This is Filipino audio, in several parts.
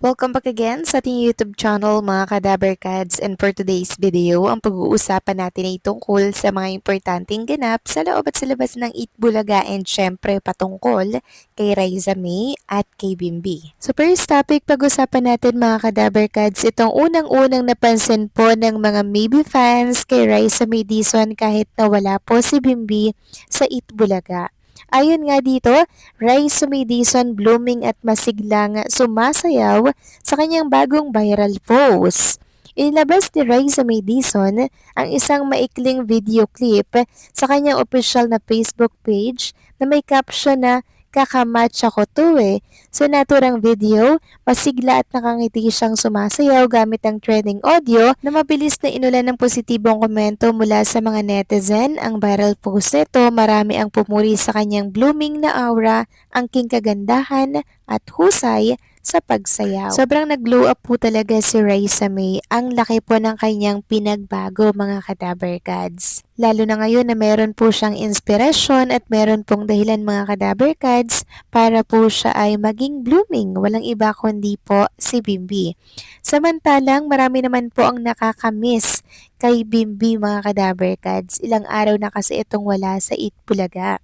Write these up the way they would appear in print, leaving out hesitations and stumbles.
Welcome back again sa ating YouTube channel mga Kadaberkads, and for today's video, ang pag-uusapan natin ay tungkol sa mga importanteng ganap sa loob at sa labas ng Eat Bulaga and syempre patungkol kay Raisa May at kay Bimbi. So first topic, pag-usapan natin mga Kadaberkads, itong unang-unang napansin po ng mga maybe fans kay Raisa May Dizon kahit na wala po si Bimbi sa Eat Bulaga. Ayon nga dito, Raisa May Dizon blooming at masiglang sumasayaw sa kanyang bagong viral post. Inilabas ni Raisa May Dizon ang isang maikling video clip sa kanyang official na Facebook page na may caption na "Kakamatch ako to eh." Sa naturang video, masigla at nakangiti siyang sumasayaw gamit ang trending audio na mabilis na inulan ng positibong komento mula sa mga netizen. Ang viral post nito, marami ang pumuri sa kanyang blooming na aura, angking kagandahan at husay sa pagsayaw. Sobrang nag-glow up po talaga si Raisa May. Ang laki po ng kanyang pinagbago mga Kadaberkads. Lalo na ngayon na meron po siyang inspirasyon at meron pong dahilan mga Kadaberkads para po siya ay maging blooming. Walang iba kundi po si Bimbi. Samantalang marami naman po ang nakakamiss kay Bimbi mga Kadaberkads. Ilang araw na kasi itong wala sa Eat Bulaga.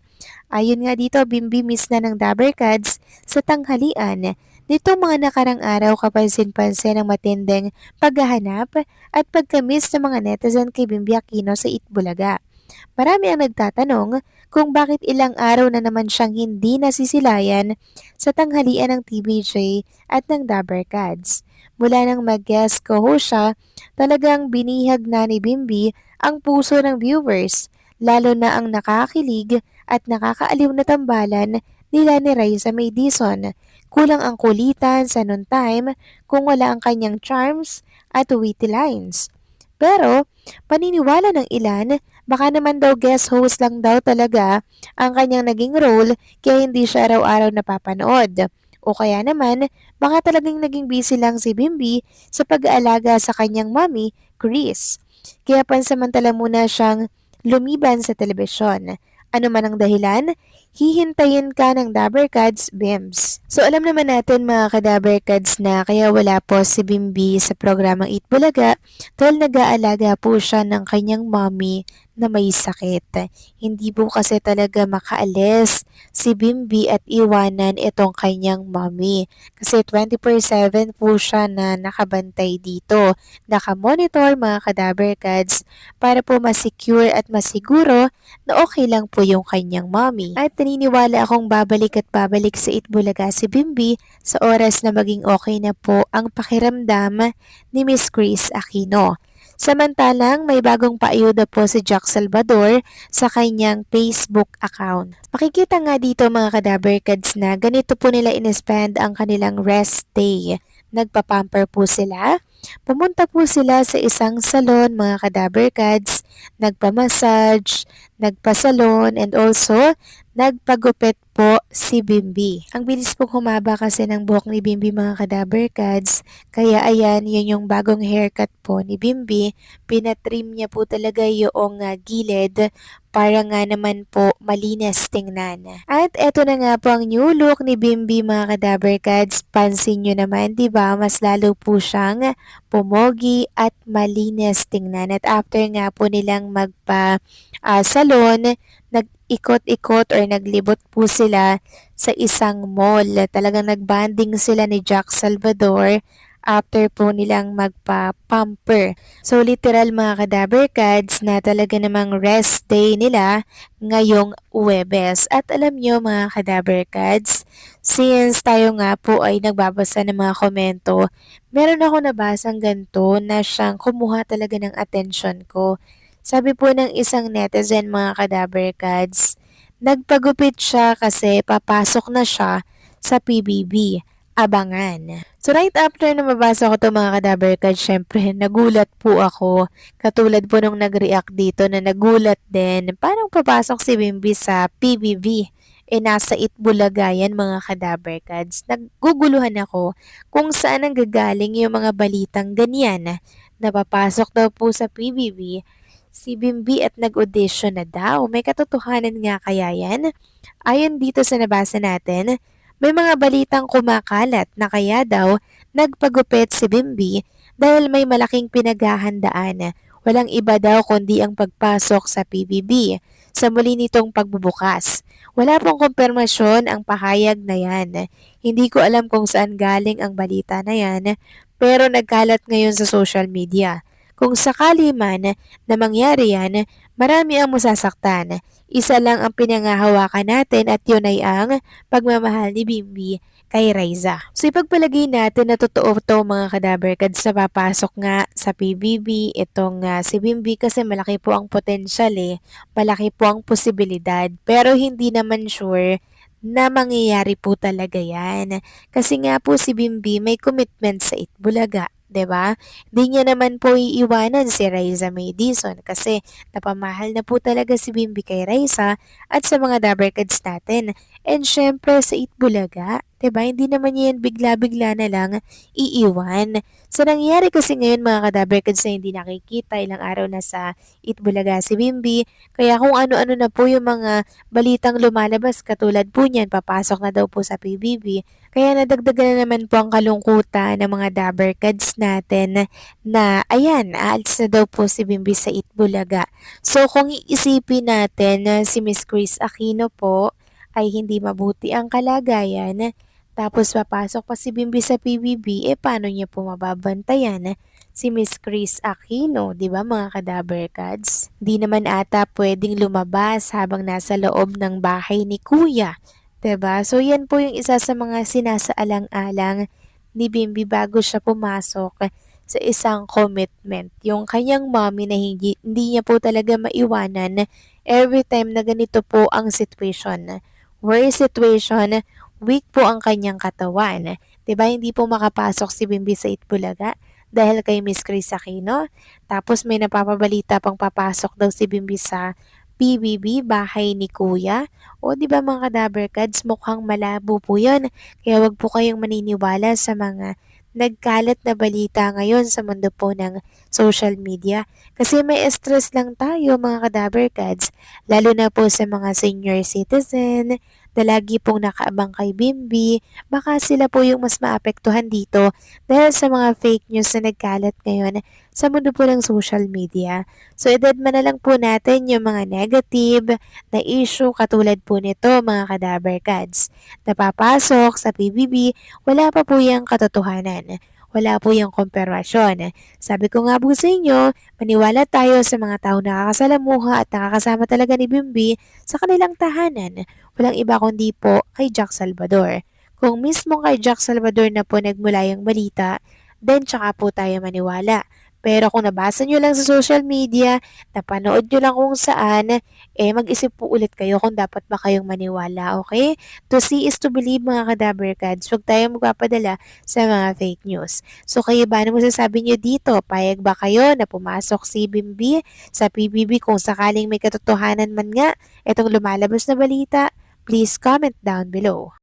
Ayon nga dito, Bimbi miss na ng Daberkads sa tanghalian. Nitong mga nakarang araw, kapansin-pansin ang matinding paghahanap at pagkamiss ng mga netizen kay Bimbi Aquino sa Itbulaga. Marami ang nagtatanong kung bakit ilang araw na naman siyang hindi nasisilayan sa tanghalian ng TVJ at ng Daberkads. Mula nang mag-guest co-host siya, talagang binihag na ni Bimbi ang puso ng viewers, lalo na ang nakakilig at nakakaaliw na tambalan nila ni Raisa May Dizon. Kulang ang kulitan sa noon time kung wala ang kanyang charms at witty lines. Pero, paniniwala ng ilan, baka naman daw guest host lang daw talaga ang kanyang naging role kaya hindi siya araw-araw napapanood. O kaya naman, baka talagang naging busy lang si Bimbi sa pag-aalaga sa kanyang mommy, Chris. Kaya pansamantala muna siyang lumiban sa telebisyon. Ano man ang dahilan, hihintayin ka ng Daberkads Bims. So alam naman natin mga ka-Daberkads na kaya wala po si Bimbi sa programang Eat Bulaga dahil nag-aalaga po siya ng kanyang mommy na may sakit. Hindi po kasi talaga makaalis si Bimbi at iwanan itong kanyang mommy. Kasi 24/7 po siya na nakabantay dito. Nakamonitor mga ka-Daberkads para po masecure at masiguro na okay lang po yung kanyang mommy. At naniniwala akong babalik at babalik sa Itbulaga si Bimbi sa oras na maging okay na po ang pakiramdam ni Miss Chris Aquino. Samantalang may bagong paayuda po si Jack Salvador sa kanyang Facebook account. Makikita nga dito mga Kadaberkads na ganito po nila in-spend ang kanilang rest day. Nagpapamper po sila. Pumunta po sila sa isang salon mga Kadaberkads, nagpamassage, nagpasalon, and also nagpagupit po si Bimbi. Ang bilis po humaba kasi ng buhok ni Bimbi mga Kadaberkads, kaya ayan, yun yung bagong haircut po ni Bimbi. Pinatrim niya po talaga yung gilid para nga naman po malinis tingnan. At eto na nga po ang new look ni Bimbi mga Kadaberkads. Pansin nyo naman, di ba? Mas lalo po siyang pumogi at malinis tingnan. At after nga po nilang salon, nag-ikot-ikot or naglibot po sila sa isang mall. Talagang nagbanding sila ni Jack Salvador after po nilang magpa-pamper. So literal mga Kadaberkads na talaga namang rest day nila ngayong Huwebes. At alam nyo mga Kadaberkads, since tayo nga po ay nagbabasa ng mga komento, meron ako nabasang ganito na siyang kumuha talaga ng atensyon ko. Sabi po ng isang netizen mga Kadaberkads, nagpagupit siya kasi papasok na siya sa PBB. Abangan. So right after na mabasa ko ito mga Kadaberkads, syempre nagulat po ako. Katulad po nung nag-react dito na nagulat din. Parang papasok si Bimbi sa PBB. Nasa Itbulaga yan mga Kadaberkads. Nagguguluhan ako kung saan ang gagaling yung mga balitang ganyan. Napapasok daw po sa PBB si Bimbi at nag-audition na daw. May katotohanan nga kaya yan? Ayon dito sa nabasa natin, May mga balitang kumakalat na kaya daw nagpagupit si Bimbi dahil may malaking pinaghahandaan. Walang iba daw kundi ang pagpasok sa PBB sa muli nitong pagbubukas. Wala pong kumpirmasyon ang pahayag na yan. Hindi ko alam kung saan galing ang balita na yan, pero nagkalat ngayon sa social media. Kung sakali man na mangyari yan, marami ang masasaktan. Isa lang ang pinangahawakan natin at yun ay ang pagmamahal ni Bimbi kay Raiza. So ipagpalagay natin na totoo to mga kadaberkads na papasok nga sa PBB itong si Bimbi kasi malaki po ang potensyal malaki po ang posibilidad pero hindi naman sure na mangyayari po talaga yan. Kasi nga po si Bimbi may commitment sa Itbulaga. 'Di ba? Hindi niya naman po iiwanan si Raiza Madison kasi napamahal na po talaga si Bimbi kay Raiza at sa mga Dabarkads natin. And syempre sa Itbulaga, 'di ba? Hindi naman niya yan bigla-bigla na lang iiwan. So nangyayari kasi ngayon mga Kadabarkads na hindi nakikita ilang araw na sa Itbulaga si Bimbi. Kaya kung ano-ano na po yung mga balitang lumalabas katulad po niyan, papasok na daw po sa PBB. Kaya nadagdagan na naman po ang kalungkutan ng mga Dabarkads natin na ayan, aalis na daw po si Bimbi sa Itbulaga. So kung iisipin natin na si Miss Chris Aquino po ay hindi mabuti ang kalagayan, tapos papasok pa si Bimbi sa PBB, paano niya po mababantayan si Miss Chris Aquino, di ba mga Kadabarkads? Di naman ata pwedeng lumabas habang nasa loob ng bahay ni Kuya. 'Di ba? So yan po yung isa sa mga sinasaalang-alang ni Bimbi bago siya pumasok sa isang commitment. Yung kanyang mommy na hindi niya po talaga maiwanan every time na ganito po ang situation. Worst situation, weak po ang kanyang katawan. 'Di ba? Hindi po makapasok si Bimbi sa Itbulaga dahil kay Miss Chris Aquino. Tapos may napapabalita pang papasok daw si Bimbi sa PBB, bahay ni Kuya. O 'di ba mga Kadabarkads, mukhang malabo po 'yun. Kaya wag po kayong maniniwala sa mga nagkalat na balita ngayon sa mundo po ng social media. Kasi may stress lang tayo mga Kadabarkads, lalo na po sa mga senior citizen na lagi pong nakaabang kay Bimbi. Baka sila po yung mas maapektuhan dito dahil sa mga fake news na nagkalat ngayon sa mundo po ng social media. So idedma na lang po natin yung mga negative na issue katulad po nito mga Kadabarkads. Napapasok sa PBB, wala pa po yung katotohanan. Wala po yung komperasyon. Sabi ko nga po sa inyo, maniwala tayo sa mga tao nakakasalamuha at nakakasama talaga ni Bimbi sa kanilang tahanan. Walang iba kundi po kay Jack Salvador. Kung mismo kay Jack Salvador na po nagmula yung balita, then tsaka po tayo maniwala. Pero kung nabasa nyo lang sa social media, napanood nyo lang kung saan, mag-isip po ulit kayo kung dapat ba kayong maniwala, okay? To see is to believe mga Kadabarkads. Huwag tayong magpapadala sa mga fake news. So kayo ba, ano masasabi nyo dito? Payag ba kayo na pumasok si Bimbi sa PBB kung sakaling may katotohanan man nga itong lumalabas na balita? Please comment down below.